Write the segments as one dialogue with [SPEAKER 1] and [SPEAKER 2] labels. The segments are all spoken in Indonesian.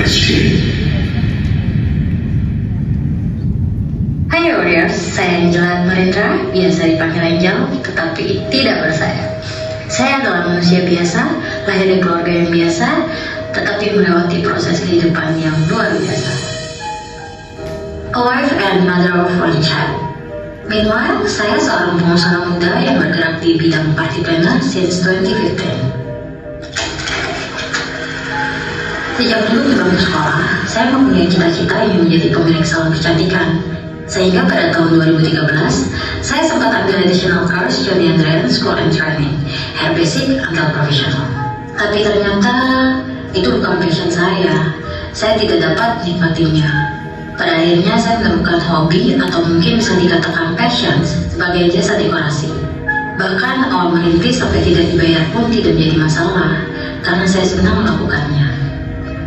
[SPEAKER 1] Hai Warriors, saya Angela Marindra, biasa dipanggil Angel, tetapi tidak bersayap. Saya adalah manusia biasa, lahir dari keluarga yang biasa, tetapi melewati proses kehidupan yang luar biasa. A wife and mother of one child. Meanwhile, saya seorang pengusaha muda yang bergerak di bidang party planner since 2015. Sejak dulu di bangku sekolah, saya mempunyai cita-cita yang menjadi pemilik salon kecantikan. Sehingga pada tahun 2013, saya sempat ambil additional course Johnny Andrean School and Training, Hair Basic until Professional. Tapi ternyata itu bukan passion saya. Saya tidak dapat menikmatinya. Pada akhirnya saya menemukan hobi atau mungkin bisa dikatakan passion sebagai jasa dekorasi. Bahkan awal merintis sampai tidak dibayar pun tidak menjadi masalah karena saya senang melakukannya.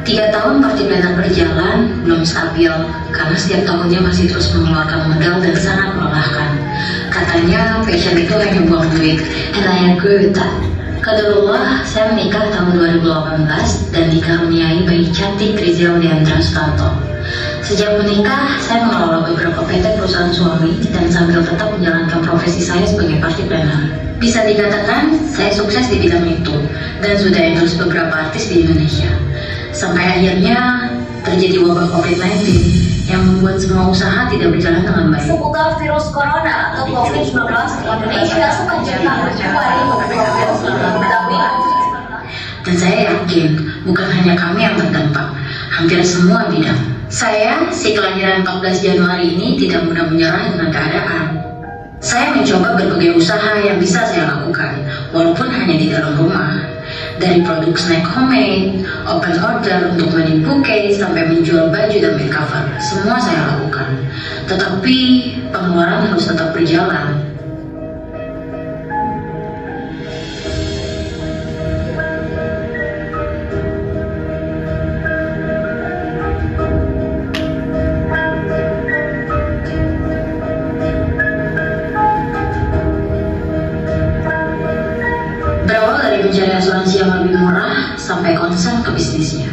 [SPEAKER 1] 3 tahun party planner berjalan belum stabil karena setiap tahunnya masih terus mengeluarkan modal dan sangat melelahkan. Katanya passion itu hanya buang duit, and I agree with that. Qadarullah, saya menikah tahun 2018 dan dikaruniai bayi cantik Rizal Leandra Sutanto. Sejak menikah, saya mengelola beberapa PT perusahaan suami dan sambil tetap menjalankan profesi saya sebagai party planner. Bisa dikatakan, saya sukses di bidang itu dan sudah endorse beberapa artis di Indonesia. Sampai akhirnya terjadi wabah COVID-19 yang membuat semua usaha tidak berjalan dengan baik.
[SPEAKER 2] Seputar virus corona atau COVID-19 di Indonesia sepanjang tahun 2020.
[SPEAKER 1] Dan saya yakin bukan hanya kami yang terdampak, hampir semua bidang. Saya, si kelahiran 14 Januari ini tidak mudah menyerah dengan keadaan. Saya mencoba berbagai usaha yang bisa saya lakukan, walaupun hanya di dalam rumah. Dari produk snack homemade, open order untuk wedding bouquet, sampai menjual baju dan make cover, semua saya lakukan. Tetapi pengeluaran harus tetap berjalan. Mencari asuransi yang lebih murah sampai concern ke bisnisnya.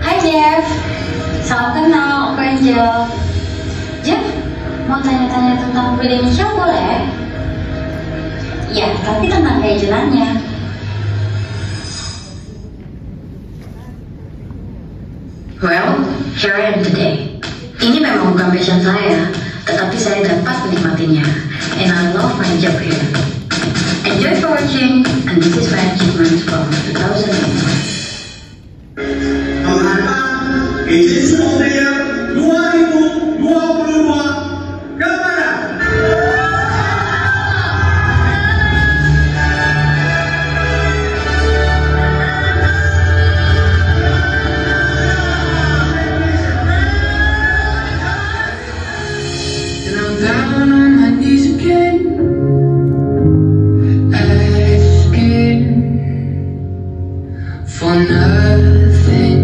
[SPEAKER 2] Hai Jeff, salam kenal, Om Angel. Jeff, mau tanya-tanya tentang wedding show boleh? Ya, tapi tentang keajulannya.
[SPEAKER 1] Well, here I am today. Ini memang bukan passion saya, tetapi saya dapat menikmatinya. And I love my job here. Enjoy for watching, and this is my achievements from 2008.
[SPEAKER 3] Edisi Modern 2022 kepada
[SPEAKER 4] And I'm down on my knees again, for nothing.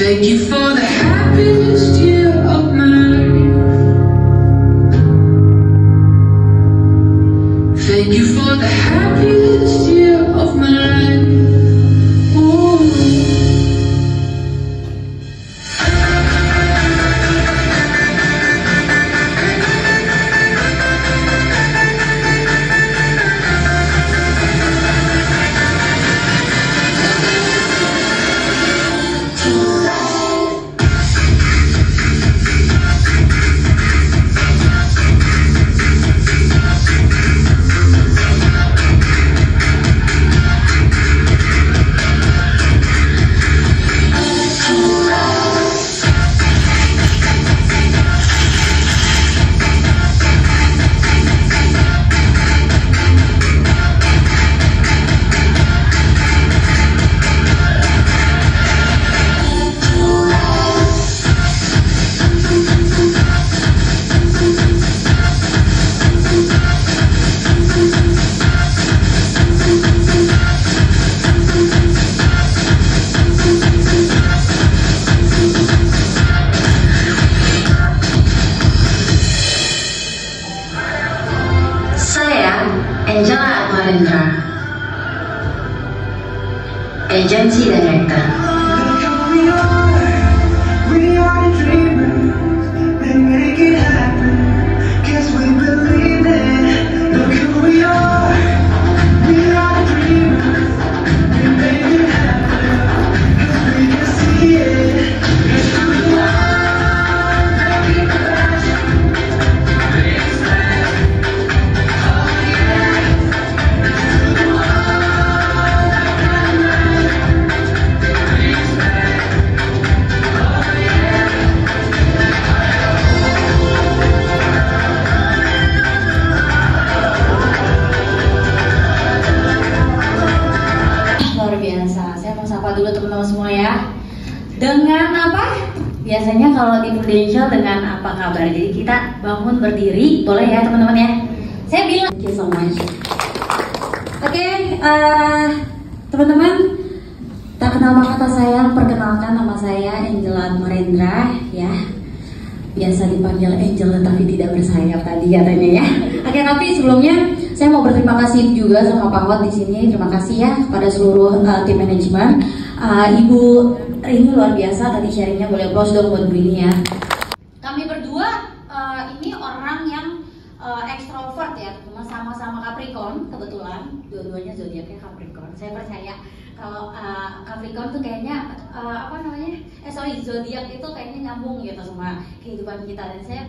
[SPEAKER 4] Thank you for the happiest year of my life. Thank you for the happiest year of my life. Ooh.
[SPEAKER 1] Agency Director.
[SPEAKER 3] We are the dreamers, they make it happen, 'cause we believe it. Look who we are the dreamers, they make it happen, 'cause we can see it. It's who you are, make it passion, make it stand. Oh yeah, it's who you are, like dynamite, make it stand. Oh yeah.
[SPEAKER 2] Luar biasa. Saya mau sapa dulu teman-teman semua ya. Dengan apa? Biasanya kalau di Prudential dengan apa kabar? Jadi kita bangun berdiri, boleh ya teman-teman ya? Saya bilang thank you so much. Oke, teman-teman, tak kenal maka tak sayang, perkenalkan nama saya Angela Marendra ya. Biasa dipanggil Angel tapi tidak bersayap tadi katanya ya. Oke, tapi sebelumnya saya mau berterima kasih juga sama Pak Hot di sini. Terima kasih ya kepada seluruh tim manajemen. Ibu Rini luar biasa tadi sharingnya, boleh applause dong buat Bu Rini ya. Kami berdua ini orang yang extrovert ya, sama-sama Capricorn kebetulan, dua-duanya zodiaknya Capricorn. Saya percaya kalau Capricorn tuh kayaknya zodiak itu kayaknya nyambung gitu sama kehidupan kita, dan saya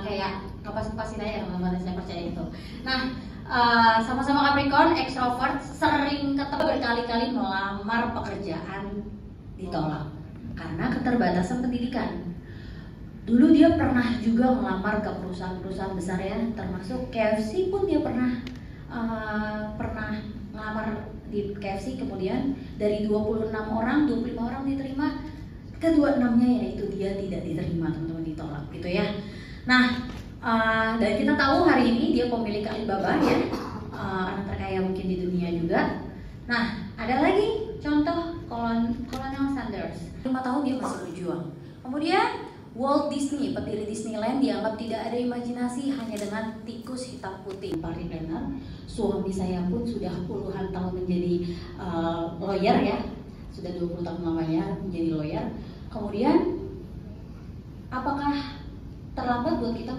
[SPEAKER 2] kayak ngepas-pasin aja teman-teman, saya percaya itu. Nah, sama-sama Capricorn, extrovert, sering ketemu, berkali-kali melamar pekerjaan ditolak karena keterbatasan pendidikan. Dulu dia pernah juga melamar ke perusahaan-perusahaan besar ya, termasuk KFC pun dia pernah ngelamar di KFC, kemudian dari 26 orang, 25 orang diterima, ke-26-nya yaitu dia tidak diterima, teman-teman, ditolak gitu ya. Nah, dan kita tahu hari ini dia pemilik Alibaba ya, anak terkaya mungkin di dunia juga. Nah, ada lagi contoh Colonel Sanders, 5 tahun dia masih berjuang. Kemudian Walt Disney, pendiri Disneyland, dianggap tidak ada imajinasi, hanya dengan tikus hitam putih. Party planner, suami saya pun sudah puluhan tahun menjadi lawyer ya, sudah 20 tahun lamanya menjadi lawyer. Kemudian, apakah terlambat buat kita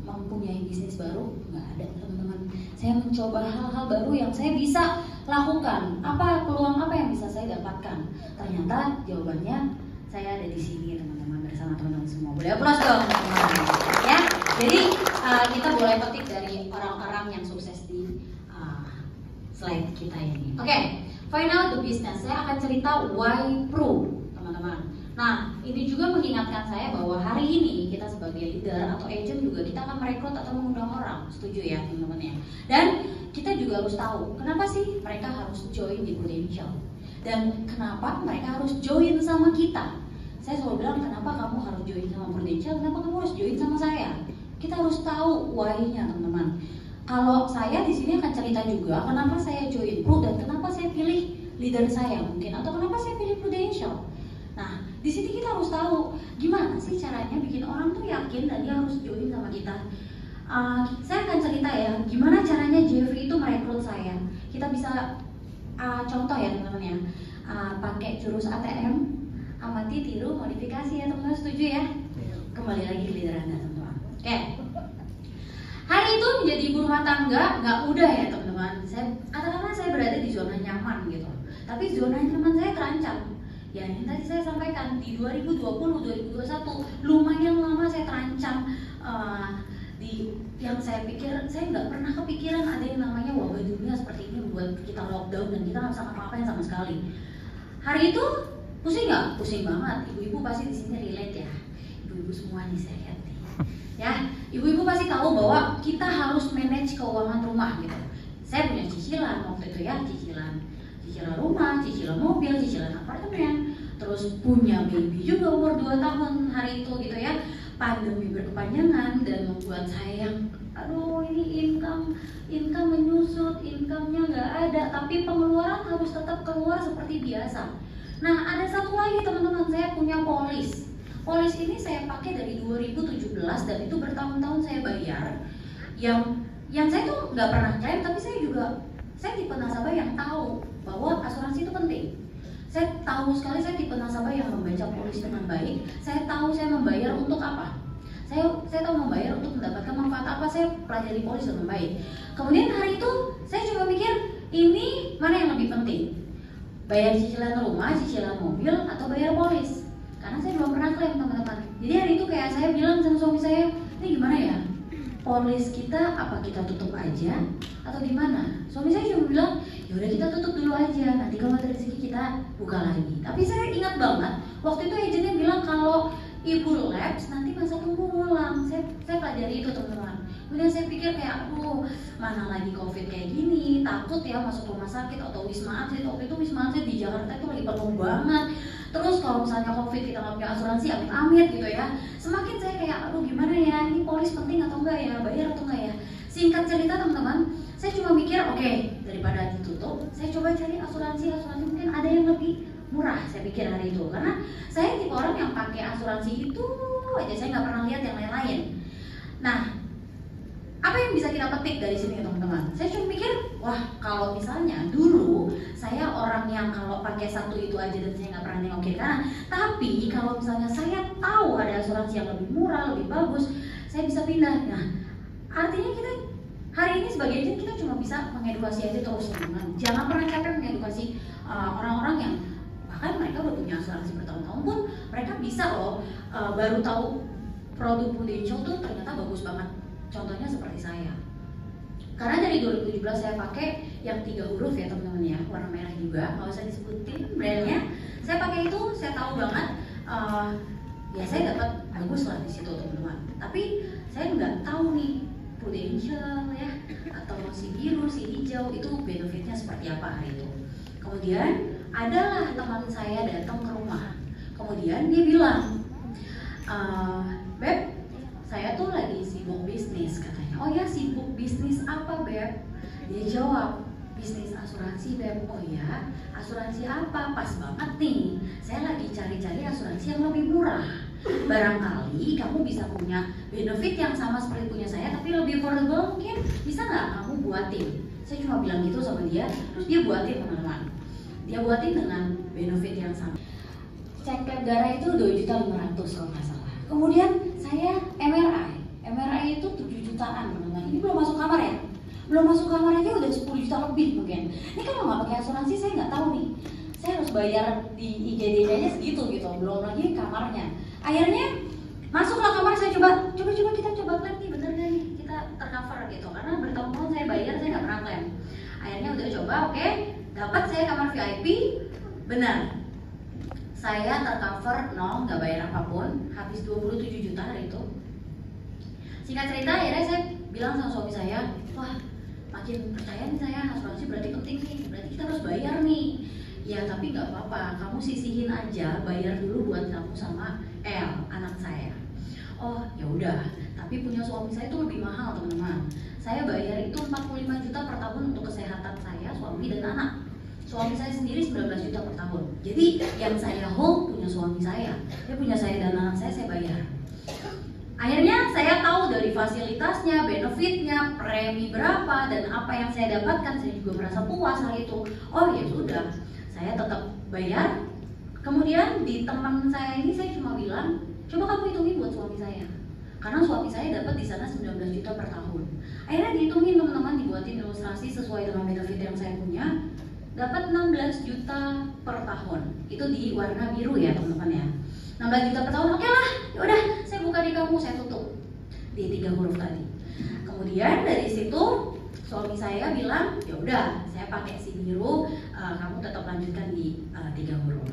[SPEAKER 2] mempunyai bisnis baru? Nggak ada, teman-teman. Saya mencoba hal-hal baru yang saya bisa lakukan. Apa peluang apa yang bisa saya dapatkan? Ternyata jawabannya saya ada di sini, teman-teman, bersama teman-teman semua. Boleh aplaus dong, teman-teman. Ya, jadi kita boleh petik dari orang-orang yang sukses di slide kita ini. Oke, find out the business. Saya akan cerita why Pro, teman-teman. Nah, ini juga mengingatkan saya bahwa hari ini kita sebagai leader atau agent juga kita akan merekrut atau mengundang orang. Setuju ya, teman-teman ya? Dan kita juga harus tahu kenapa sih mereka harus join di Prudential, dan kenapa mereka harus join sama kita. Saya selalu bilang, kenapa kamu harus join sama Prudential, kenapa kamu harus join sama saya? Kita harus tahu why-nya, teman-teman. Kalau saya di sini akan cerita juga kenapa saya join Pro dan kenapa saya pilih leader saya mungkin, atau kenapa saya pilih Prudential. Nah, di sini kita harus tahu gimana sih caranya bikin orang tuh yakin dan dia harus join sama kita. Saya akan cerita ya, gimana caranya Jeffrey itu merekrut saya. Kita bisa contoh ya teman-teman ya, pakai jurus ATM, amati, tiru, modifikasi ya teman-teman, setuju ya? Kembali lagi ke leader Anda, teman-teman. Oke. Hari itu menjadi ibu rumah tangga nggak mudah ya teman-teman. Katakanlah saya berada di zona nyaman gitu, tapi zona nyaman saya terancam. Ya, yang tadi saya sampaikan di 2020-2021 lumayan lama saya terancam di yang saya pikir, saya nggak pernah kepikiran ada yang namanya wabah dunia seperti ini membuat kita lockdown dan kita nggak bisa ngapa-ngapain sama sekali. Hari itu pusing nggak? Pusing banget. Ibu-ibu pasti di sini relate ya. Ibu-ibu semua nih saya lihat nih. Ya, ibu-ibu pasti tahu bahwa kita harus manage keuangan rumah gitu. Saya punya cicilan waktu itu ya, cicilan rumah, cicilan mobil, cicilan apartemen, terus punya baby juga umur 2 tahun hari itu gitu ya. Pandemi berkepanjangan dan membuat saya aduh ini income menyusut, income-nya nggak ada, tapi pengeluaran harus tetap keluar seperti biasa. Nah, ada satu lagi teman-teman, saya punya polis ini saya pakai dari 2017 dan itu bertahun-tahun saya bayar, yang saya tuh nggak pernah klaim, tapi saya tipe nasabah yang tahu bahwa asuransi itu penting. tahu sekali, saya tipe nasabah yang membaca polis dengan baik. Saya tahu saya membayar untuk apa. Saya tahu membayar untuk mendapatkan manfaat apa. Saya pelajari polis dengan baik. Kemudian hari itu saya coba mikir, ini mana yang lebih penting? Bayar cicilan rumah, cicilan mobil, atau bayar polis? Karena saya belum pernah klaim, teman-teman. Jadi hari itu kayak saya bilang sama suami saya, ini gimana ya? Polis kita apa kita tutup aja atau gimana? Suami saya cuma bilang, ya udah kita tutup dulu aja, nanti kalau ada rezeki kita buka lagi. Tapi saya ingat banget waktu itu agennya bilang kalau ibu labs nanti masa tunggu ngulang. Saya pelajari itu, teman-teman. Kemudian saya pikir kayak, aduh, mana lagi covid kayak gini, takut ya masuk rumah sakit atau wisma atlet. Waktu itu wisma atlet di Jakarta itu lagi penuh banget. Terus kalau misalnya covid kita nggak punya asuransi, amit-amit gitu ya. Semakin saya kayak, aduh gimana ya, ini polis penting atau enggak ya, bayar atau enggak ya. Singkat cerita, teman-teman, saya cuma mikir, oke, daripada ditutup, saya coba cari asuransi mungkin ada yang lebih murah. Saya pikir hari itu, karena saya tipe orang yang pakai asuransi itu aja, saya nggak pernah lihat yang lain-lain. Nah, apa yang bisa kita petik dari sini, teman-teman? Saya cuma mikir, wah, kalau misalnya dulu saya orang yang kalau pakai satu itu aja dan saya nggak pernah nengok kiri kanan. Tapi kalau misalnya saya tahu ada asuransi yang lebih murah, lebih bagus, saya bisa pindah. Nah, artinya kita hari ini sebagai agent kita cuma bisa mengedukasi aja terus, teman-teman. Jangan pernah capek mengedukasi orang-orang yang bahkan mereka udah punya asuransi bertahun-tahun pun mereka bisa loh baru tahu produk Prudential tuh ternyata bagus banget. Contohnya seperti saya. Karena dari 2017 saya pakai yang 3 huruf ya, teman-teman ya, warna merah juga, nggak usah disebutin brandnya. Saya pakai itu, saya tahu banget. Ya saya dapat bagus lah di situ, teman-teman. Tapi saya nggak tahu nih Prudential ya, atau si biru, si hijau itu benefitnya seperti apa hari itu. Kemudian adalah teman saya datang ke rumah. Kemudian dia bilang, Beb, saya tuh lagi sibuk bisnis katanya. Oh ya, sibuk bisnis apa, Beb? Dia jawab, bisnis asuransi, Beb. Oh ya, asuransi apa? Pas banget nih, saya lagi cari-cari asuransi yang lebih murah. Barangkali kamu bisa punya benefit yang sama seperti punya saya, tapi lebih affordable mungkin. Bisa nggak kamu buatin? Saya cuma bilang gitu sama dia, terus dia buatin, teman-teman. Dia buatin dengan benefit yang sama. Cek lab darah itu 2.500.000 kalau nggak salah. Kemudian saya MRI itu 7 jutaan, teman-teman. Ini belum masuk kamar ya? Belum masuk kamar aja udah 10 juta lebih mungkin. Ini kalau nggak pakai asuransi saya nggak tahu nih. Saya harus bayar di IGD aja segitu gitu, belum lagi kamarnya. Akhirnya masuklah kamar, saya coba kita coba klaim nih, bener nggak nih kita tercover gitu. Karena bertahun-tahun saya bayar, saya nggak pernah klaim. Akhirnya udah coba, oke, dapat saya kamar VIP, benar. Saya tercover nol, nggak bayar apapun, habis 27 juta hari itu. Singkat cerita, akhirnya saya bilang sama suami saya, wah makin percaya nih saya, asuransi berarti penting nih, berarti kita harus bayar nih. Ya tapi nggak apa-apa, kamu sisihin aja, bayar dulu buat kamu sama El, anak saya. Oh ya udah, tapi punya suami saya itu lebih mahal, teman-teman. Saya bayar itu 45 juta per tahun untuk kesehatan saya, suami dan anak. Suami saya sendiri 19 juta per tahun. Jadi yang saya hold punya suami saya. Dia punya saya dan anak saya bayar. Akhirnya saya tahu dari fasilitasnya, benefitnya, premi berapa, dan apa yang saya dapatkan. Saya juga merasa puas hari itu. Oh ya sudah, saya tetap bayar. Kemudian di teman saya ini saya cuma bilang, coba kamu hitungin buat suami saya. Karena suami saya dapat di sana 19 juta per tahun. Akhirnya dihitungin, teman-teman, dibuatin ilustrasi sesuai dengan benefit yang saya punya. Dapat 16 juta per tahun. Itu di warna biru ya, teman-teman ya. 16 juta per tahun, oke lah, yaudah saya buka di kamu, saya tutup di 3 huruf tadi. Kemudian dari situ suami saya bilang, ya udah saya pakai si biru, kamu tetap lanjutkan di 3 huruf.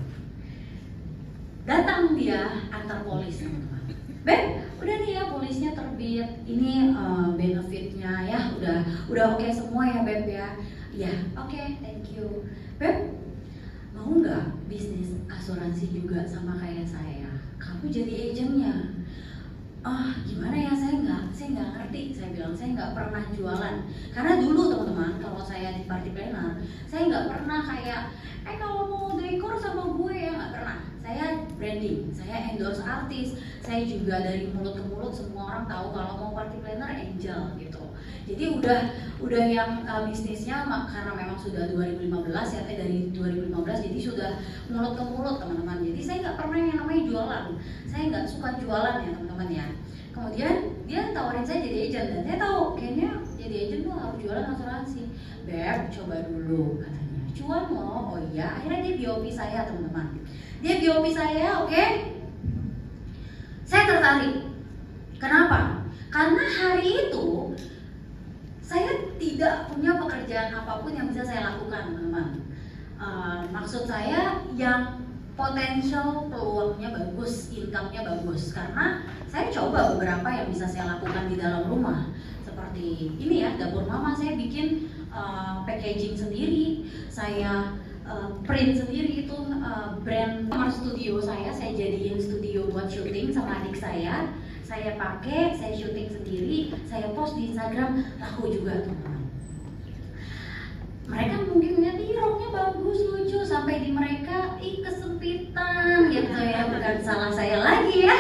[SPEAKER 2] Datang dia antar polis, teman-teman. Beb, udah nih ya polisnya terbit, ini benefitnya ya, udah oke semua ya Beb ya. Ya, oke, thank you. Beb, mau nggak bisnis asuransi juga sama kayak saya? Kamu jadi agennya. Gimana ya, saya nggak ngerti. Saya bilang saya nggak pernah jualan. Karena dulu, teman-teman, kalau saya di party planner, saya nggak pernah kayak, kalau mau dekor sama gue ya, nggak pernah. Saya branding, saya endorse artis, saya juga dari mulut ke mulut semua orang tahu kalau mau party planner angel gitu. Jadi udah yang bisnisnya karena memang sudah 2015 ya, dari 2015 jadi sudah mulut ke mulut teman-teman. Jadi saya nggak pernah yang namanya jualan, saya nggak suka jualan ya teman-teman ya. Kemudian dia tawarin saya jadi agent dan saya tahu kayaknya jadi agent tuh harus jualan asuransi. Beb, coba dulu katanya. Cuan loh, oh iya. Akhirnya dia BOP saya teman-teman. Dia BOP saya, oke? Saya tertarik. Kenapa? Karena hari itu saya tidak punya pekerjaan apapun yang bisa saya lakukan teman-teman. Maksud saya yang potensial peluangnya bagus, income-nya bagus. Karena saya coba beberapa yang bisa saya lakukan di dalam rumah. Seperti ini ya, dapur mama saya bikin packaging sendiri. Saya print sendiri itu brand kamar studio saya jadiin studio buat syuting sama adik saya pakai, saya syuting sendiri, saya post di Instagram, laku juga teman-teman. Mereka mungkin lihat roknya bagus, lucu, sampai di mereka kesempitan gitu ya, bukan salah saya lagi ya,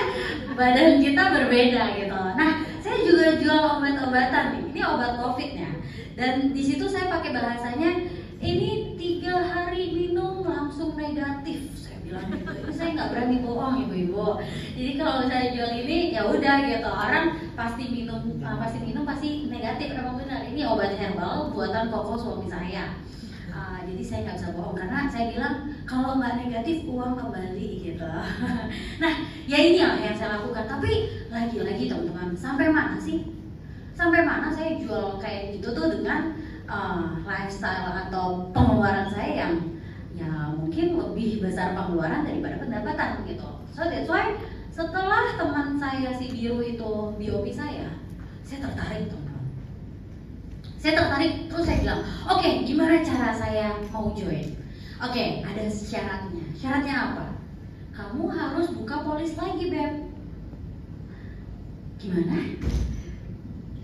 [SPEAKER 2] badan kita berbeda gitu. Nah, saya juga jual obat-obatan, ini obat COVID-nya, dan di situ saya pakai bahasanya ini 3 hari minum langsung negatif, saya bilang gitu. Ini saya nggak berani bohong ibu-ibu. Jadi kalau saya jual ini ya udah gitu, orang pasti minum pasti negatif. Emang benar, ini obat herbal buatan koko suami saya. Jadi saya nggak bisa bohong karena saya bilang kalau nggak negatif uang kembali gitu. Nah ya ini yang saya lakukan. Tapi lagi-lagi teman-teman, sampai mana sih? Sampai mana saya jual kayak gitu tuh dengan lifestyle atau pengeluaran saya yang ya mungkin lebih besar pengeluaran daripada pendapatan gitu. So that's why setelah teman saya si biru itu BOP saya tertarik teman-teman. Saya tertarik, terus saya bilang, oke, gimana cara saya mau join? Oke, ada syaratnya. Syaratnya apa? Kamu harus buka polis lagi, Beb. Gimana?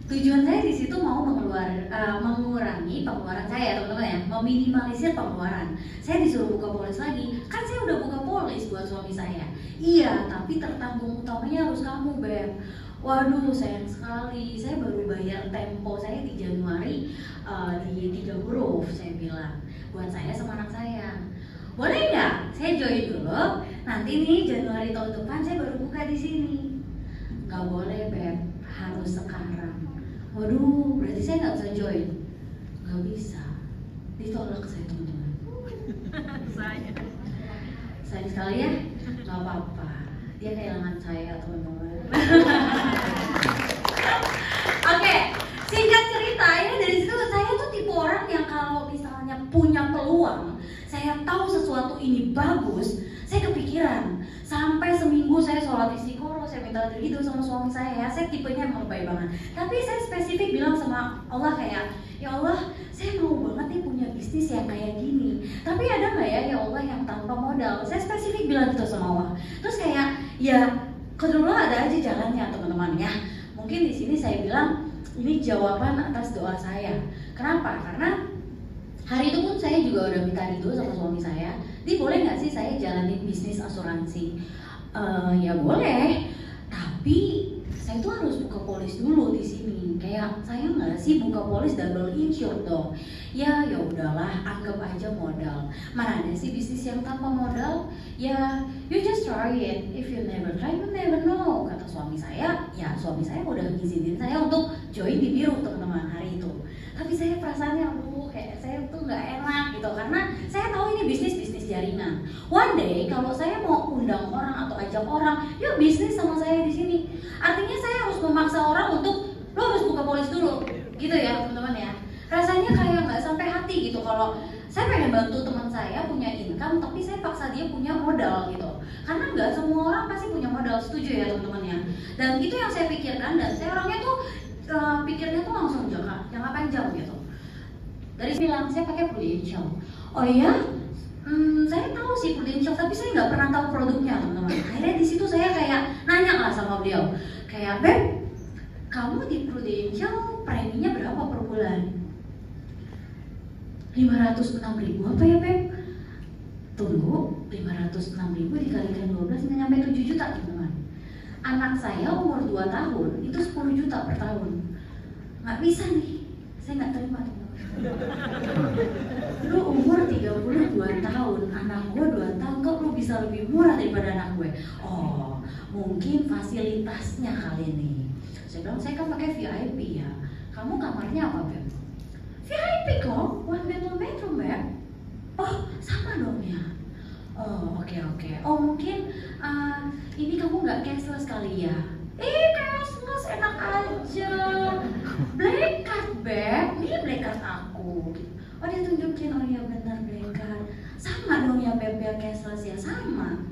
[SPEAKER 2] Tujuan saya di situ mau mengurangi pengeluaran saya, teman-teman ya, meminimalisir pengeluaran. Saya disuruh buka polis lagi, kan saya udah buka polis buat suami saya. Iya, tapi tertanggung utamanya harus kamu, Beb. Waduh, sayang sekali, saya baru bayar tempo saya di Januari di 3 huruf, saya bilang, buat saya sama anak saya. Boleh nggak? Saya join dulu, nanti nih Januari tahun depan saya baru buka di sini. Nggak boleh, Beb, harus sekarang. Waduh, berarti saya nggak bisa join. Nggak bisa, ditolak saya teman-teman. Sayang sekali ya, nggak apa-apa. Dia kehilangan saya teman-teman. Oke, singkat cerita ini dari situ saya tuh tipe orang yang kalau misalnya punya peluang, saya tahu sesuatu ini bagus, saya kepikiran. Sampai seminggu saya sholat istiqoroh, saya minta ridho sama suami saya tipenya emang baik banget. Tapi saya spesifik bilang sama Allah kayak, ya Allah, saya mau banget nih punya bisnis yang kayak gini. Tapi ada nggak ya Allah yang tanpa modal? Saya spesifik bilang gitu sama Allah. Terus kayak, ya kedua ada aja jalannya teman-teman ya. Mungkin di sini saya bilang ini jawaban atas doa saya. Kenapa? Karena hari itu pun saya juga udah minta ridho sama suami saya. Dia boleh nggak sih saya jalanin bisnis asuransi? Ya boleh. Tapi saya tuh harus buka polis dulu di sini. Kayak saya nggak sih buka polis double insured dong? Ya udahlah, anggap aja modal. Mana ada sih bisnis yang tanpa modal? Ya you just try it. If you never try, you never know. Kata suami saya. Ya suami saya udah ngizinin saya untuk join di biru teman-teman hari itu. Tapi saya perasaannya kayak saya tuh nggak enak gitu karena saya tahu ini bisnis jaringan. One day kalau saya mau undang orang atau ajak orang, yuk bisnis sama saya di sini. Artinya saya harus memaksa orang untuk lo harus buka polis dulu, gitu ya teman-teman ya. Rasanya kayak nggak sampai hati gitu kalau saya pengen bantu teman saya punya income, tapi saya paksa dia punya modal gitu. Karena nggak semua orang pasti punya modal, setuju ya teman-teman ya. Dan itu yang saya pikirkan dan saya orangnya tuh pikirnya tuh langsung jangka panjang gitu. Dari bilang saya pakai Prudential. Oh iya, saya tahu sih Prudential, tapi saya nggak pernah tahu produknya teman-teman. Akhirnya di situ saya kayak nanya lah sama beliau, kayak Beb, kamu di Prudential preminya berapa per bulan? 506.000 apa ya Beb? Tunggu, 506.000 dikalikan 12 nggak nyampe 7 juta teman-teman. Anak saya umur 2 tahun itu 10 juta per tahun. nggak bisa nih, saya nggak terima teman-teman. Lu umur 32 tahun, anak gue 2 tahun, kok lu bisa lebih murah daripada anak gue? Oh, mungkin fasilitasnya kali ini. Saya bilang, saya kan pakai VIP ya. Kamu kamarnya apa, Beb? VIP kok, one bedroom, Beb. Oh, sama dong ya. Oh, oke. Oh, mungkin ini kamu nggak cashless kali ya? Cashless enak aja. Black card, Beb. Ini black card aku. Oh, dia tunjukin, oh iya benar black card. Sama dong ya, Beb, ya cashless ya, sama.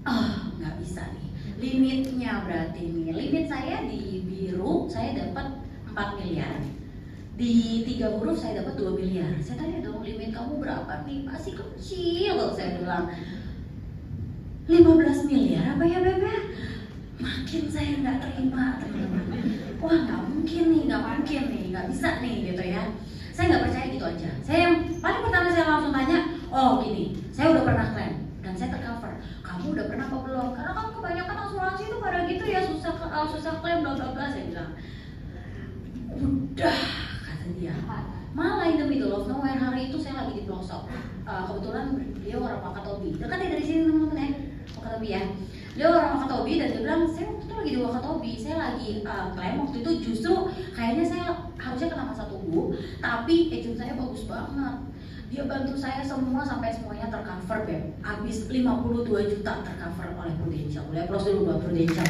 [SPEAKER 2] Oh, nggak bisa nih. Limitnya berarti nih. Limit saya di biru saya dapat 4 miliar. Di 3 huruf saya dapat 2 miliar. Saya tanya dong, limit kamu berapa nih? Masih kecil, saya bilang. 15 miliar apa ya, Bebe? Makin saya nggak terima, teman-teman. Wah, nggak mungkin nih, nggak bisa nih, gitu ya. Saya nggak percaya gitu aja. Saya yang paling pertama saya langsung tanya, oh gini, saya udah pernah klaim dan saya tercover. Kamu udah pernah apa belum? Karena kan kebanyakan asuransi itu pada gitu ya, susah klaim, bla bla bla. Saya bilang, udah, kata dia. Malah in the middle of nowhere, hari itu saya lagi di pelosok. Kebetulan dia orang Wakatobi, dekat ya dari sini teman-teman ya, Wakatobi ya. Dia orang Wakatobi dan dia bilang, saya waktu itu lagi di Wakatobi, saya lagi klaim waktu itu justru kayaknya saya harusnya kena masa tunggu, tapi agent saya bagus banget. Dia bantu saya semua sampai semuanya tercover, Beb. Habis 52 juta tercover oleh Prudential. Boleh applause dulu buat Prudential.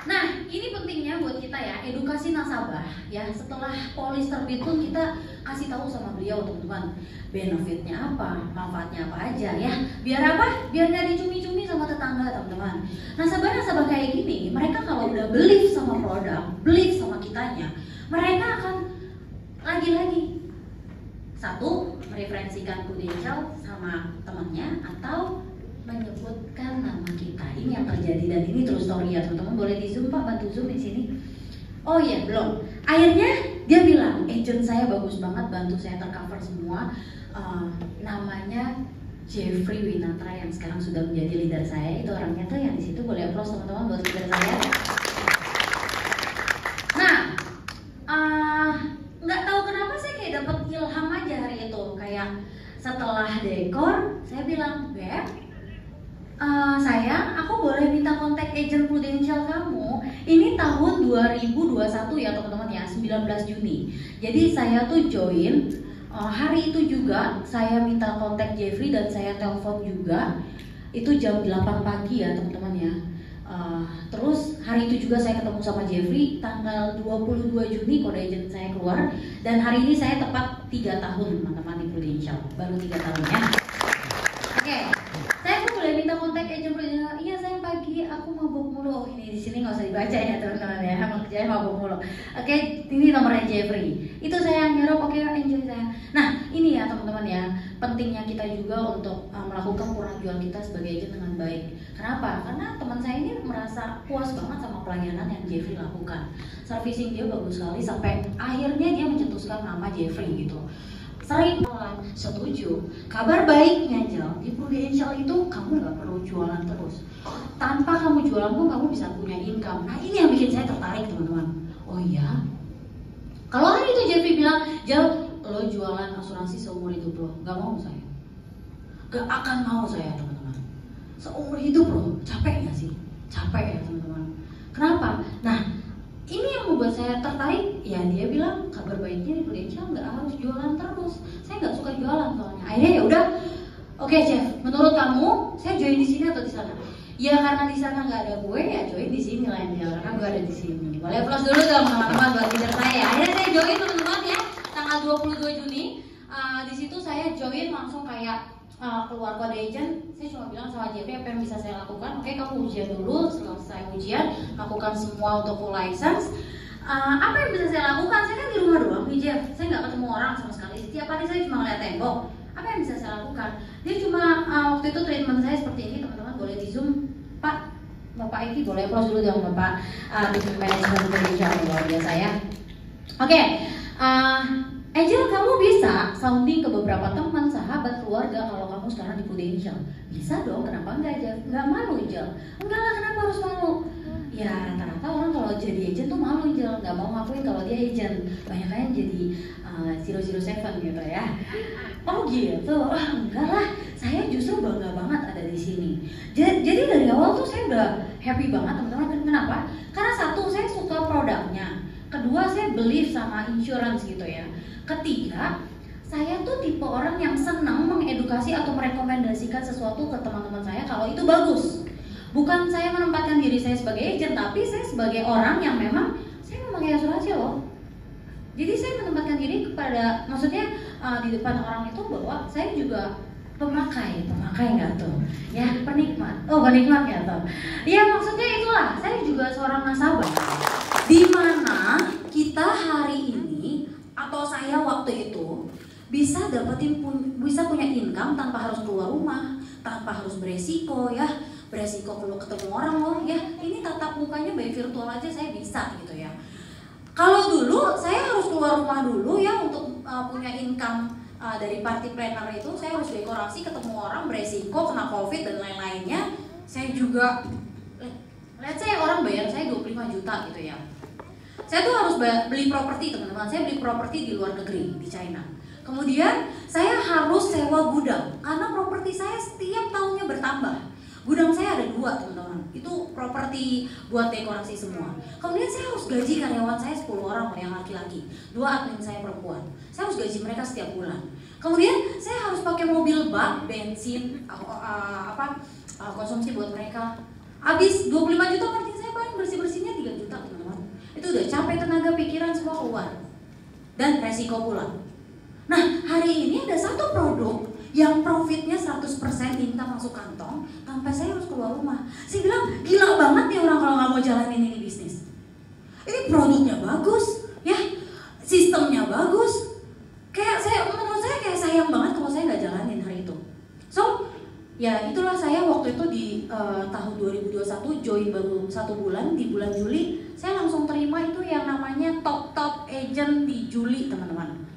[SPEAKER 2] Nah, ini pentingnya buat kita ya, edukasi nasabah ya. Setelah polis terbit pun kita kasih tahu sama beliau, teman-teman, benefitnya apa, manfaatnya apa aja ya. Biar apa? Biar nggak dicumi-cumi sama tetangga, teman-teman. Nasabah-nasabah kayak gini, mereka kalau udah believe sama produk, believe sama kitanya, mereka akan lagi-lagi satu, mereferensikan Prudential sama temannya atau menyebutkan nama kita. Ini yang terjadi dan ini true story ya, teman-teman. Boleh di zoom, Pak, bantu zoom di sini. Oh iya, belum. Akhirnya dia bilang, agent saya bagus banget, bantu saya tercover semua. Namanya Jeffrey Winatra yang sekarang sudah menjadi leader saya. Itu orangnya tuh yang di situ. Boleh applause teman-teman buat leader saya. Nah, nggak tahu kenapa saya kayak dapet ilham aja hari itu. Kayak setelah dekor, saya bilang, Beb, sayang, aku boleh minta kontak agent Prudential kamu. Ini tahun 2021 ya teman-teman ya, 19 Juni. Jadi saya tuh join, hari itu juga saya minta kontak Jeffrey dan saya telepon juga. Itu jam 8 pagi ya teman-teman ya. Terus hari itu juga saya ketemu sama Jeffrey, tanggal 22 Juni kode agent saya keluar. Dan hari ini saya tepat 3 tahun teman-teman di Prudential, baru 3 tahun ya. Oke. Saya tuh boleh minta kontak agent Prudential. Iya sayang, pagi aku mabuk mulu. Oh, ini di sini nggak usah dibaca ya teman-teman ya. Emang kerjanya mabuk mulu. Oke, ini nomornya Jeffrey. Itu saya nyerap. Oke, enjoy saya. Nah, ini ya teman-teman ya. Pentingnya kita juga untuk melakukan pengabdian kita sebagai agent dengan baik. Kenapa? Karena teman saya ini merasa puas banget sama pelayanan yang Jeffrey lakukan. Servicing dia bagus sekali sampai akhirnya dia mencetuskan nama Jeffrey gitu. Sering setuju. Kabar baiknya Jel, di Prudential itu kamu nggak perlu jualan terus. Tanpa kamu jualan pun kamu bisa punya income. Nah ini yang bikin saya tertarik teman-teman. Oh iya. Kalau hari itu Jeffrey bilang, Jel, lo jualan asuransi seumur hidup lo, nggak mau saya. Gak akan mau saya teman-teman. Seumur hidup lo, capek nggak sih? Capek ya teman-teman. Kenapa? Nah ini yang membuat saya tertarik. Ya dia bilang kabar baiknya di Prudential nggak harus jualan terus. Saya nggak suka jualan soalnya. Akhirnya ya udah. Oke Chef, menurut kamu saya join di sini atau di sana? Ya karena di sana nggak ada gue, ya join di sini lah ya. Karena gue ada di sini. Boleh applause dulu dong teman-teman buat leader saya. Akhirnya saya join teman-teman ya. Tanggal 22 Juni. Di situ saya join langsung kayak keluar kode agent. Saya cuma bilang sama Jeffrey apa yang bisa saya lakukan. Oke, kamu ujian dulu. Selesai ujian, lakukan semua untuk full license. Apa yang bisa saya lakukan? Saya kan di rumah doang nih Jeff. Saya nggak ketemu orang sama sekali. Setiap hari saya cuma ngeliat tembok. Apa yang bisa saya lakukan? Dia cuma waktu itu treatment saya seperti ini teman-teman. Boleh di zoom, Pak. Bapak Eki boleh applause dulu dong Bapak. Business Management Indonesia luar biasa ya. Oke. Angel, kamu bisa sounding ke beberapa teman, sahabat, keluarga kalau kamu sekarang di Prudential. Bisa dong, kenapa enggak aja? Enggak malu, Angel? Enggak lah, kenapa harus malu? ya rata-rata orang kalau jadi agent tuh malu, nggak mau ngakuin kalau dia agent. Banyak kan jadi 007 gitu ya. Oh gitu, enggak lah. Saya justru bangga banget ada di sini. Jadi dari awal tuh saya udah happy banget teman-teman. Kenapa? Karena satu, saya suka produknya. Kedua, saya believe sama insurance gitu ya. Ketiga, saya tuh tipe orang yang senang mengedukasi atau merekomendasikan sesuatu ke teman-teman saya kalau itu bagus. Bukan saya menempatkan diri saya sebagai agent, tapi saya sebagai orang yang memang saya memakai asuransi loh. Jadi saya menempatkan diri kepada, maksudnya di depan orang itu bahwa saya juga pemakai nggak tuh? Ya penikmat, penikmat ya tuh. Ya maksudnya itulah, saya juga seorang nasabah. Di mana kita hari ini atau saya waktu itu bisa bisa punya income tanpa harus keluar rumah, tanpa harus beresiko ya. Beresiko kalau ketemu orang loh ya, ini tatap mukanya by virtual aja saya bisa gitu ya. Kalau dulu saya harus keluar rumah dulu ya untuk punya income dari party planner itu, saya harus dekorasi, ketemu orang, beresiko, kena covid dan lain-lainnya. Saya juga, lihat saya orang bayar saya 25 juta gitu ya. Saya tuh harus beli properti teman-teman, saya beli properti di luar negeri, di China. Kemudian saya harus sewa gudang, karena properti saya setiap tahunnya bertambah. Gudang saya ada 2 teman-teman, itu properti buat dekorasi semua. Kemudian saya harus gaji karyawan saya 10 orang yang laki-laki, 2 admin saya perempuan. Saya harus gaji mereka setiap bulan. Kemudian saya harus pakai mobil bak, bensin, konsumsi buat mereka. Habis 25 juta margin saya paling bersih-bersihnya 3 juta teman-teman. Itu udah capek, tenaga, pikiran semua keluar. Dan resiko pula. Nah hari ini ada satu produk yang profitnya 100% income masuk kantong tanpa saya harus keluar rumah. Saya bilang gila banget nih orang kalau nggak mau jalanin ini bisnis. Ini produknya bagus, ya, sistemnya bagus. Kayak menurut saya kayak sayang banget kalau saya nggak jalanin hari itu. So, ya itulah saya waktu itu di tahun 2021 join baru 1 bulan, di bulan Juli saya langsung terima itu yang namanya top agent di Juli teman-teman.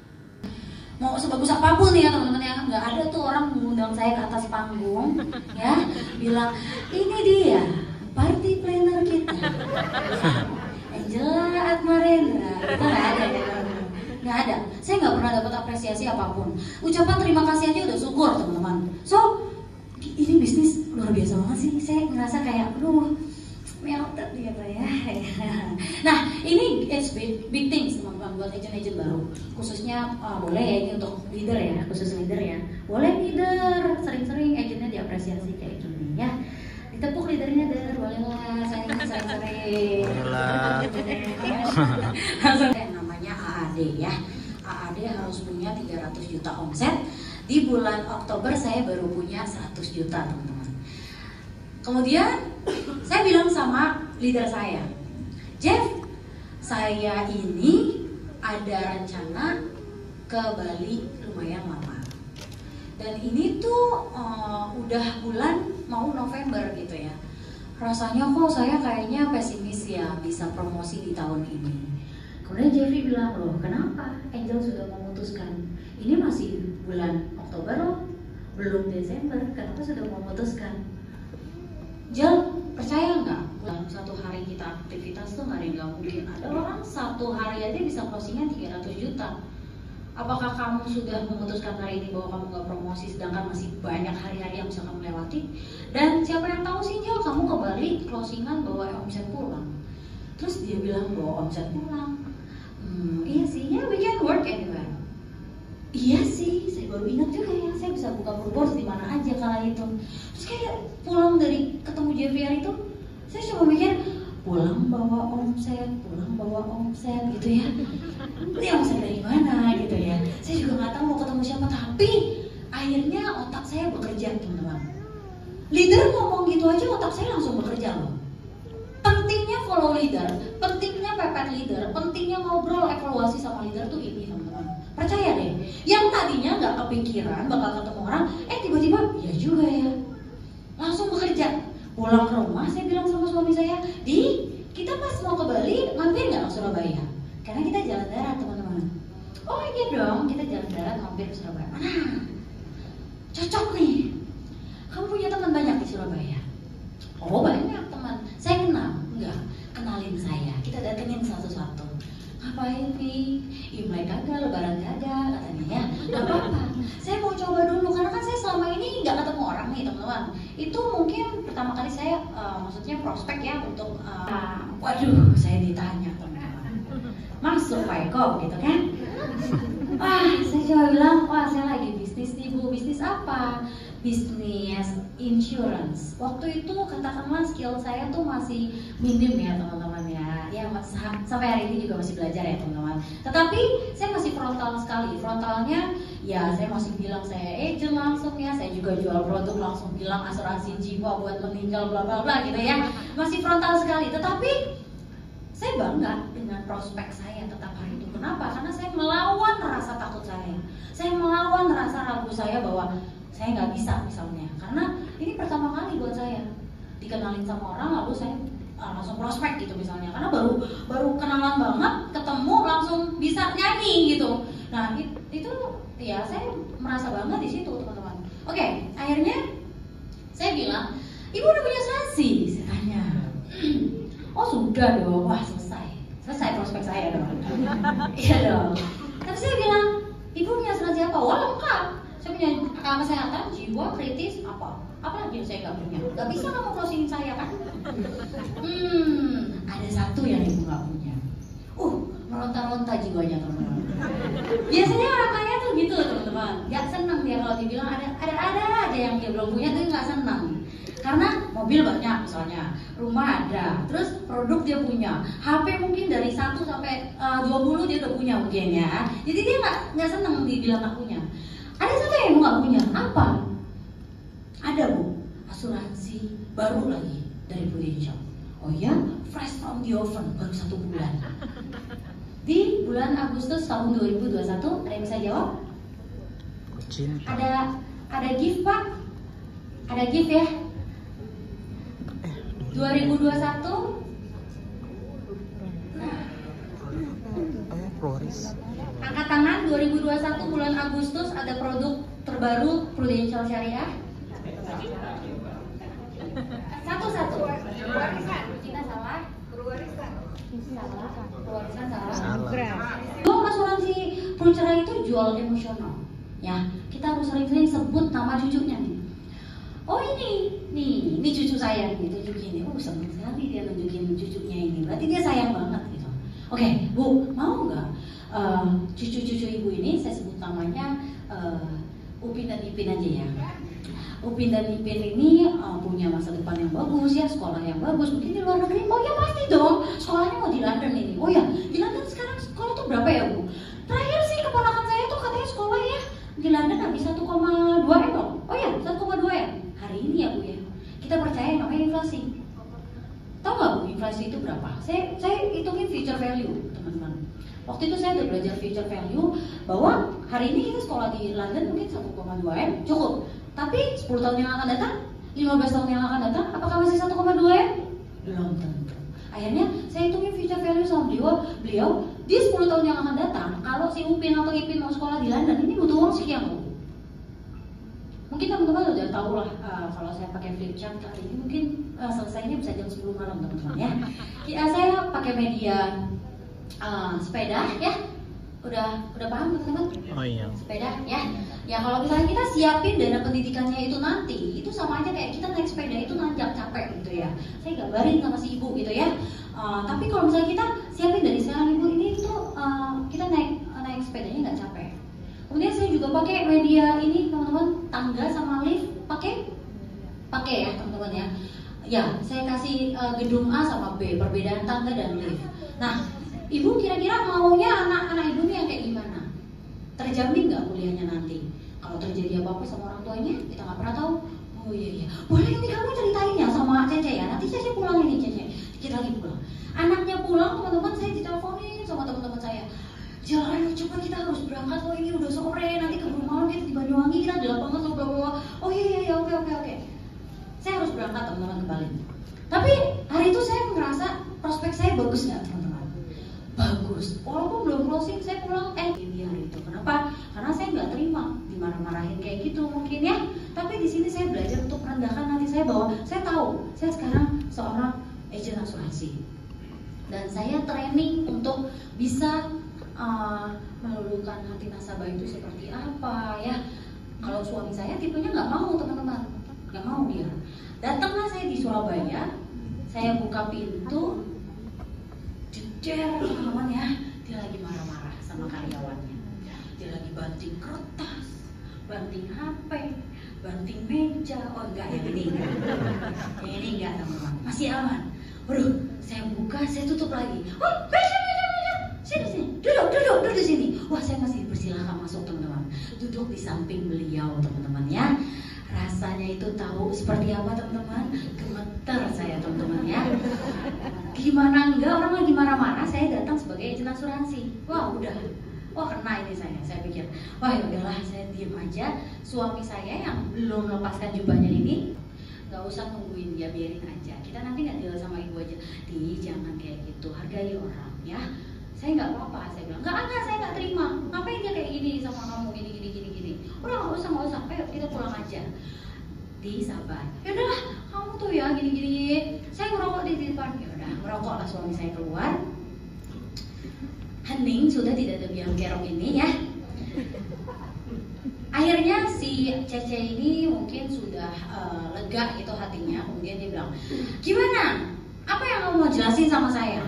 [SPEAKER 2] Mau sebagus apapun ya teman-teman ya, nggak ada tuh orang mengundang saya ke atas panggung ya bilang ini dia party planner kita Angela Atmarendra, kita nggak ada. Saya nggak pernah dapat apresiasi apapun. Ucapan terima kasih aja udah syukur teman-teman. So ini bisnis luar biasa banget sih, saya ngerasa kayak melted gitu ya. Nah ini it's big things teman-teman buat agent-agent baru, khususnya boleh ya ini untuk leader ya, khusus leader ya, boleh leader sering-sering agentnya diapresiasi kayak gini ya, ditepuk leadernya boleh lah, saya sering-sering langsung yang namanya AAD ya. AAD harus punya 300 juta omset. Di bulan Oktober saya baru punya 100 juta teman-teman. Kemudian saya bilang sama leader saya, Jeff, saya ini ada rencana ke Bali lumayan lama. Dan ini tuh udah bulan mau November gitu ya. Rasanya kok saya kayaknya pesimis ya bisa promosi di tahun ini. Kemudian Jeffrey bilang, loh kenapa? Angel sudah memutuskan. Ini masih bulan Oktober loh, belum Desember, kenapa sudah memutuskan? Jel, percaya nggak? Dalam 1 hari kita aktivitas tuh nggak ada yang nggak mungkin. Ada orang 1 hari aja bisa closingnya 300 juta. Apakah kamu sudah memutuskan hari ini bahwa kamu nggak promosi, sedangkan masih banyak hari-hari yang bisa kamu lewati? Dan siapa yang tahu sih Jel, kamu ke Bali closingan bawa omset pulang. Terus dia bilang bawa omset pulang. Iya sih, ya we can work anywhere. Iya sih, saya baru ingat juga ya, saya bisa buka billboard di mana aja kala itu. Terus kayak pulang dari ketemu JVR itu, saya cuma mikir pulang bawa omset gitu ya. Ini omset dari mana gitu ya. Saya juga nggak tahu mau ketemu siapa, tapi akhirnya otak saya bekerja teman-teman. Leader ngomong gitu aja otak saya langsung bekerja loh. Pentingnya follow leader, pentingnya pepet leader, pentingnya ngobrol evaluasi sama leader tuh ini teman-teman. Percaya deh, yang tadinya nggak kepikiran bakal ketemu orang, tiba-tiba ya juga ya, langsung bekerja. Pulang ke rumah saya bilang sama suami saya, kita pas mau ke Bali mampir nggak ke Surabaya? Karena kita jalan darat teman-teman. Oh iya dong, kita jalan darat mampir ke Surabaya. Mana? Cocok nih. Kamu punya teman banyak di Surabaya? Oh banyak teman. Saya kenal? Enggak. satu-satu. Ngapain nih? Imlek kagak, lebaran kagak katanya ya. Gak apa-apa, saya mau coba dulu karena kan saya selama ini nggak ketemu orang nih teman-teman. Itu mungkin pertama kali saya maksudnya prospek ya untuk waduh saya ditanya teman-teman, masuk Paycom gitu kan. Saya coba bilang, wah saya lagi bisnis nih Bu, bisnis apa? Bisnis insurance. Waktu itu katakanlah skill saya tuh masih minim ya teman-teman ya. Ya sampai hari ini juga masih belajar ya teman-teman. Tetapi saya masih frontal sekali. Frontalnya ya saya masih bilang saya agent langsung ya. Saya juga jual produk langsung bilang asuransi jiwa buat meninggal bla bla bla gitu ya. Masih frontal sekali. Tetapi saya bangga dengan prospek saya tetap hari itu. Kenapa? Karena saya melawan rasa takut saya. Saya melawan rasa ragu saya bahwa saya nggak bisa misalnya. Karena ini pertama kali buat saya dikenalin sama orang lalu saya langsung prospek gitu misalnya. Karena baru kenalan banget, ketemu langsung bisa nyanyi gitu. Nah itu ya saya merasa bangga di situ teman-teman. Oke, akhirnya saya bilang, ibu udah punya asuransi? Saya tanya. Oh sudah dong, wah selesai prospek saya dong. Iya dong. Tapi saya bilang, ibu punya asuransi apa? Wah lengkap. Saya punya kesehatan, jiwa, kritis, apa lagi yang saya nggak punya? Gak bisa kamu closing saya kan? Ada satu yang ibu nggak punya. Meronta-ronta jiwanya teman-teman. Biasanya orang kaya tuh gitu teman-teman. Gak senang dia kalau dibilang ada aja yang dia belum punya tapi nggak senang. Karena mobil banyak misalnya, rumah ada, terus produk dia punya, HP mungkin dari 1 sampai 20 dia udah punya mungkin ya. Jadi dia nggak senang dibilang nggak punya. Ada satu yang nggak punya, apa? Ada Bu, asuransi baru lagi dari Prudential. Oh ya, fresh from the oven, baru 1 bulan. Di bulan Agustus tahun 2021, ada yang bisa jawab? Ada gift Pak? Ada gift ya? 2021 angkat tangan. 2021 bulan Agustus ada produk terbaru Prudential Syariah. Satu-satu. Kita salah. Pewarisan salah. Asuransi Prudential itu jual emosional. Ya, kita harus sering-sering sebut nama cucunya nih. Oh ini cucu saya nih, tunjukin ini. Senang sekali dia nunjukin cucunya ini. Berarti dia sayang banget gitu. Oke, Bu, mau nggak cucu-cucu ibu ini saya sebut namanya Upin dan Ipin aja ya. Upin dan Ipin ini punya masa depan yang bagus ya, sekolah yang bagus. Mungkin di luar negeri, oh ya pasti dong. Sekolahnya mau di London ini. Oh ya, di London sekarang sekolah tuh berapa ya Bu? Terakhir sih keponakan saya tuh katanya sekolah ya di London habis 1,2 M dong. Oh ya, 1,2 M. Hari ini ya Bu ya, kita percaya namanya inflasi. Tahu nggak Bu inflasi itu berapa? Saya hitungin future value teman-teman. Waktu itu saya udah belajar future value bahwa hari ini kita sekolah di London mungkin 1,2 M cukup. Tapi 10 tahun yang akan datang, 15 tahun yang akan datang, apakah masih 1,2 M? Belum tentu. Akhirnya saya hitungin future value sama beliau di 10 tahun yang akan datang. Kalau si Upin atau Ipin mau sekolah di London ini butuh uang sekian Bu. Mungkin teman-teman udah tahu lah kalau saya pakai flip chart kali ini mungkin selesainya bisa jam 10 malam teman-teman ya. Saya pakai media sepeda ya. Udah paham teman-teman? Oh iya. Sepeda ya. Ya kalau misalnya kita siapin dana pendidikannya itu nanti, itu sama aja kayak kita naik sepeda itu nanjak capek gitu ya. Saya gambarin sama si ibu gitu ya. Tapi kalau misalnya kita siapin dari sekarang ibu ini tuh kita naik sepedanya nggak capek. Kemudian saya juga pakai media ini teman-teman, tangga sama lift pakai ya teman-teman ya. Ya saya kasih gedung A sama B, perbedaan tangga dan lift. Nah ibu kira-kira maunya anak-anak ibu yang kayak gimana? Terjamin nggak kuliahnya nanti? Kalau terjadi apa-apa sama orang tuanya kita nggak pernah tahu. Oh iya, boleh ini kamu ceritain ya sama Cece ya. Nanti Cece pulang ini Cece, kita lagi pulang. Anaknya pulang teman-teman, saya diteleponin sama teman-teman saya. Jalan cepat kita harus berangkat loh, ini udah sore, nanti keburu malam kita di Banyuwangi, kita ada lapangan loh bla. Oh iya oke. Saya harus berangkat teman-teman kembali. Tapi hari itu saya merasa prospek saya bagus nggak teman-teman? Bagus. Walaupun belum closing saya pulang ini hari itu. Kenapa? Karena saya nggak terima dimarah-marahin kayak gitu mungkin ya. Tapi di sini saya belajar untuk merendahkan hati saya bahwa saya tahu saya sekarang seorang agent asuransi. Dan saya training untuk bisa meluluhkan hati nasabah itu seperti apa ya. Kalau suami saya tipenya nggak mau teman-teman, nggak mau dia. Datanglah saya di Surabaya, saya buka pintu, jeder teman-teman ya, dia lagi marah-marah sama karyawannya. Dia lagi banting kertas, banting HP, banting meja. Oh enggak ya, ini enggak. Yang ini enggak teman-teman, masih aman. Waduh, saya buka, saya tutup lagi. Oh, meja. Sini, duduk di sini. Wah, saya masih dipersilahkan masuk teman-teman. Duduk di samping beliau teman-teman ya. Rasanya itu tahu seperti apa teman-teman? Gemeter saya teman-teman ya. Gimana enggak, orang lagi marah-marah, saya datang sebagai agen asuransi. Wah udah, wah kena ini saya pikir. Wah ya udahlah, saya diem aja. Suami saya yang belum lepaskan jubahnya ini, nggak usah nungguin dia, biarin aja. Kita nanti nggak deal sama ibu aja. Jangan kayak gitu, hargai orang ya. Saya nggak apa-apa, saya bilang enggak, saya nggak terima. Ngapain dia kayak gini sama kamu, gini. Udah nggak usah, ayo kita pulang aja. Sabar. Ya udahlah, kamu tuh ya gini. Saya ngerokok di depan. Ya udah, merokoklah suami saya keluar. Hening, sudah tidak ada biang kerok ini ya. Akhirnya si Cece ini mungkin sudah lega itu hatinya. Kemudian dia bilang, gimana? Apa yang kamu mau jelasin sama saya?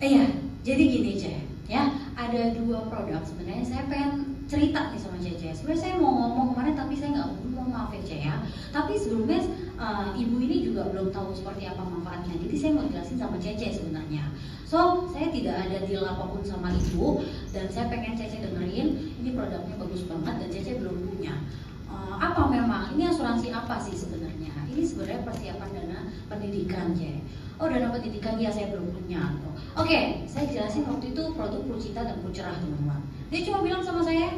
[SPEAKER 2] Iya. Jadi gini Cece, ya ada 2 produk sebenarnya saya pengen cerita nih sama Cece. Sebenarnya saya mau ngomong kemarin tapi saya nggak mau, maaf ya Cece ya. Tapi sebelumnya ibu ini juga belum tahu seperti apa manfaatnya. Jadi saya mau jelasin sama Cece sebenarnya. So saya tidak ada deal apapun sama ibu dan saya pengen Cece dengerin. Ini produknya bagus banget dan Cece belum punya. Apa memang ini asuransi apa sih sebenarnya? Ini sebenarnya persiapan dana pendidikan Cece. Oh dana pendidikan ya saya belum punya. Oke, saya jelasin waktu itu produk Prucita dan Prucerah teman-teman. Dia cuma bilang sama saya,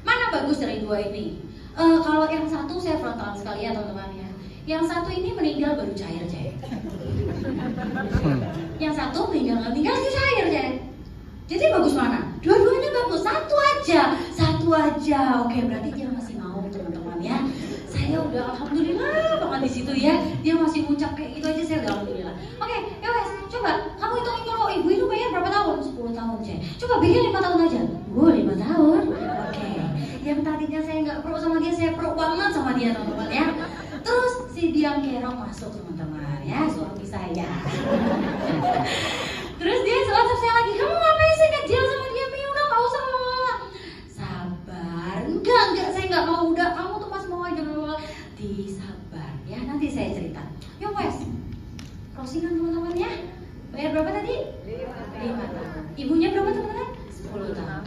[SPEAKER 2] mana bagus dari 2 ini? Kalau yang satu saya frontal sekali ya teman-teman ya. Yang satu ini meninggal baru cair Cek. Yang satu meninggal itu cair Cek. Jadi bagus mana? Dua-duanya bagus, satu aja. Oke, berarti dia masih mau teman-teman ya. Saya udah alhamdulillah banget di situ ya. Dia masih ngucap kayak gitu aja saya udah alhamdulillah. Oke, ya wes, coba kamu hitungin kalau ibu itu bayar berapa tahun? 10 tahun Cek. Coba bikin 5 tahun aja. 5 tahun. Oke. Yang tadinya saya nggak pro sama dia, saya pro banget sama dia teman-teman ya. Terus si biang kerok masuk teman-teman ya, suami saya. Terus dia WhatsApp saya lagi, kamu ngapain sih kecil sama dia? Udah nggak usah. Sabar. Enggak, saya nggak mau. Udah, kamu tuh pas mau aja disabar ya. Nanti saya cerita. Yuk wes. Closingan teman-teman ya. Bayar berapa tadi? 5 tahun. Ibunya berapa teman-teman? 10 tahun.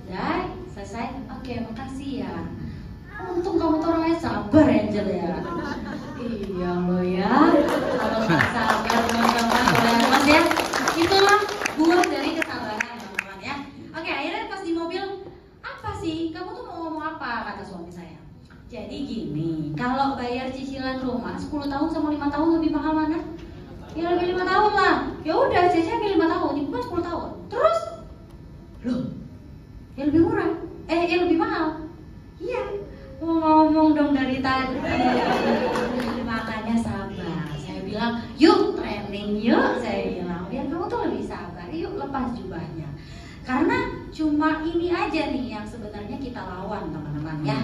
[SPEAKER 2] Udah selesai. Oke, makasih ya. Untung kamu tuh orangnya sabar Angel ya. Iya lo ya. Kalau nggak sabar teman-teman boleh mas ya. Itulah buah dari kesabaran teman-teman ya. Oke, akhirnya pas di mobil, apa sih? Kamu tuh mau ngomong apa? Kata suami saya. Jadi gini, kalau bayar cicilan rumah 10 tahun sama 5 tahun lebih mahal mana? Ya lebih 5 tahun lah. Ya udah, saya ambil 5 tahun, ibu kan 10 tahun. Terus, loh, ya lebih murah. Ya lebih mahal. Iya, mau ngomong dong dari tadi. Makanya sabar. Saya bilang, yuk training yuk. Saya bilang, biar kamu tuh lebih sabar. Yuk lepas jubahnya. Karena cuma ini aja nih yang sebenarnya kita lawan teman-teman ya.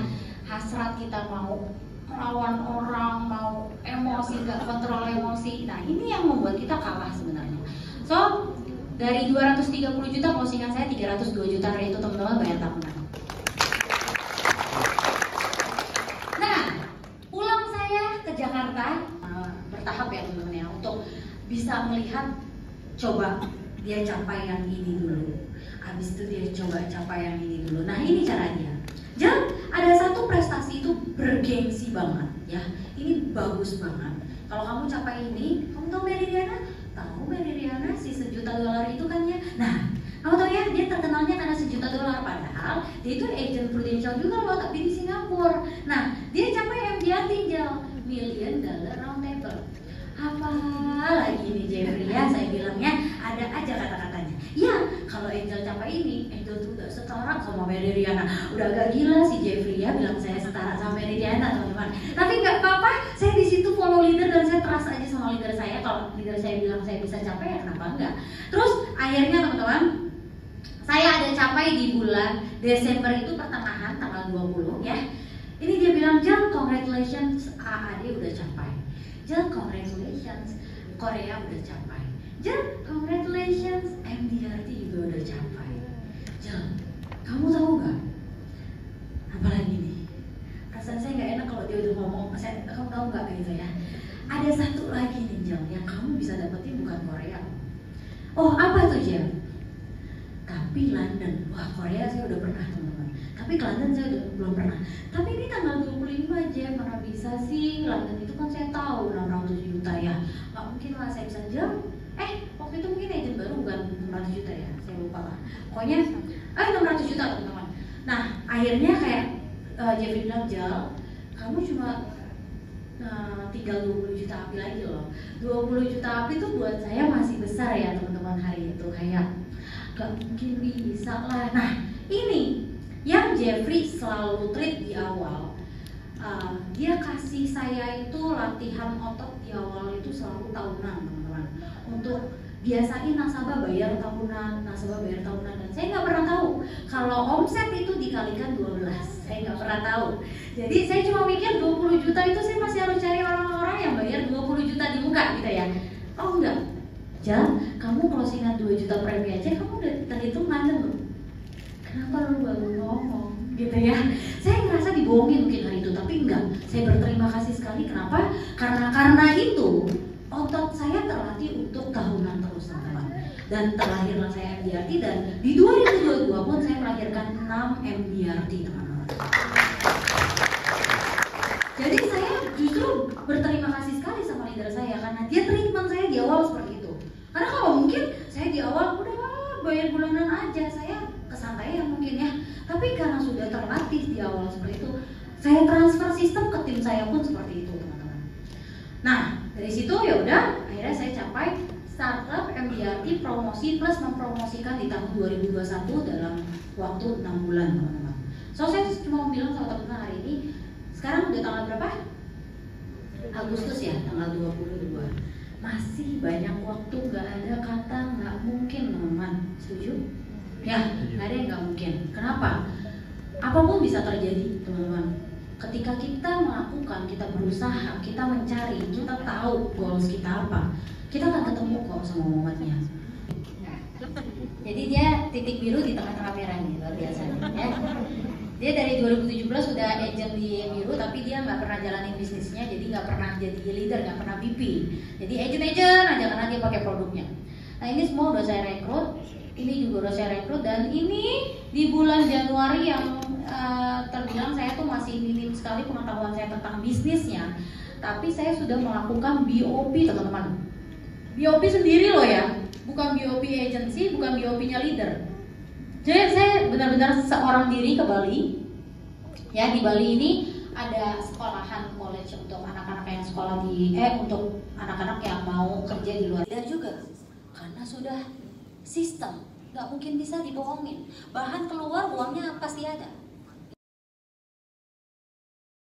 [SPEAKER 2] Hasrat kita mau melawan orang, mau emosi, gak kontrol emosi. Nah ini yang membuat kita kalah sebenarnya. So dari 230 juta closingan saya 302 juta hari itu teman-teman bayar tahunan. Nah pulang saya ke Jakarta bertahap ya teman-teman ya, untuk bisa melihat, coba dia capai yang ini dulu, habis itu dia coba capai yang ini dulu. Nah ini caranya. Dan ada satu prestasi itu bergengsi banget ya. Ini bagus banget. Kalau kamu capai ini, kamu tahu Meridiana? Tahu Meridiana si $1 juta itu kan ya. Nah, kamu tahu ya dia terkenalnya karena $1 juta, padahal dia itu agent Prudential juga loh, tapi di Singapura. Nah, dia capai MDRT $1 million round table. Apa lagi nih Jeffrey ya, saya bilangnya ada aja kata-katanya. Ya, kalau Angel capai ini, Angel tuh udah setara sama Meridiana. Udah agak gila si Jeffrey ya, bilang saya setara sama Meridiana teman-teman. Tapi nggak apa-apa, saya di situ follow leader dan saya trust aja sama sama leader saya. Kalau leader saya bilang saya bisa capai, ya kenapa enggak. Terus akhirnya teman-teman, saya ada capai di bulan Desember itu pertengahan tanggal 20 ya. Ini dia bilang, Jel, congratulations, AAD udah capai. Jel, congratulations, Korea udah capai. Jel, congratulations, MDRT juga udah capai. Jel, kamu tahu nggak? Apalagi nih, perasaan saya nggak enak kalau dia udah ngomong. Kamu tahu nggak gitu ya? Ada satu lagi nih Jel, yang kamu bisa dapetin bukan Korea. Oh, apa tuh Jel? Tapi London. Wah, Korea saya udah pernah teman-teman. Tapi ke London saya udah belum pernah. Tapi ini tanggal 25 aja, mana bisa sih? London itu kan saya tahu 600 juta ya. Nggak mungkin lah saya bisa Jel. Waktu itu mungkin agent baru bukan 600 juta ya, saya lupa lah. Pokoknya 600 juta teman-teman. Nah, akhirnya kayak Jeffrey bilang, Jel, kamu cuma tinggal 20 juta api lagi loh. 20 juta api itu buat saya masih besar ya teman-teman hari itu. Kayak gak mungkin bisa lah. Nah, ini yang Jeffrey selalu treat di awal. Dia kasih saya itu latihan otot di awal itu selalu tahunan teman-teman. Untuk biasain nasabah bayar tahunan, dan saya nggak pernah tahu kalau omset itu dikalikan 12. Saya nggak pernah tahu. Jadi saya cuma mikir 20 juta itu saya masih harus cari orang-orang yang bayar 20 juta di muka gitu ya. Oh enggak, Jel, kamu closingan 2 juta premi aja kamu udah terhitung London loh. Kenapa lu baru ngomong gitu ya? Saya ngerasa dibohongin mungkin hari itu, tapi enggak. Saya berterima kasih sekali. Kenapa? Karena itu otot saya terlatih untuk tahunan terus teman-teman. Dan terlahirlah saya MDRT, dan di 2022 pun saya melahirkan 6 MDRT teman-teman. Jadi saya justru berterima kasih sekali sama leader saya karena dia treatment saya di awal seperti itu. Karena kalau mungkin saya di awal udah bayar bulanan aja, saya kesantaian mungkin ya. Tapi karena sudah terlatih di awal seperti itu, saya transfer sistem ke tim saya pun seperti itu teman-teman. Nah, dari situ ya udah akhirnya saya capai startup MDRT promosi plus mempromosikan di tahun 2021 dalam waktu 6 bulan teman-teman. So saya cuma mau bilang sama teman-teman hari ini, sekarang udah tanggal berapa? Agustus ya, tanggal 22. Masih banyak waktu, nggak ada kata nggak mungkin teman-teman. Setuju? Ya, nggak ada yang nggak mungkin. Kenapa? Apapun bisa terjadi teman-teman. Ketika kita melakukan, kita berusaha, kita mencari, kita tahu goals kita apa, kita akan ketemu kok sama momennya. Jadi dia titik biru di tengah-tengah merah nih, luar biasa ya. Dia dari 2017 sudah agent di biru, tapi dia nggak pernah jalanin bisnisnya, jadi nggak pernah jadi leader, nggak pernah VP. Jadi agent aja karena dia pakai produknya. Nah ini semua udah saya rekrut, ini juga udah saya rekrut, dan ini di bulan Januari yang terbilang saya tuh masih minim sekali pengetahuan saya tentang bisnisnya, tapi saya sudah melakukan BOP teman-teman. BOP sendiri loh ya, bukan BOP agency, bukan BOP-nya leader. Jadi saya benar-benar seorang diri ke Bali. Ya, di Bali ini ada sekolahan college untuk anak-anak yang sekolah untuk anak-anak yang mau kerja di luar. Dan juga karena sudah sistem, nggak mungkin bisa dibohongin. Bahan keluar, uangnya pasti ada.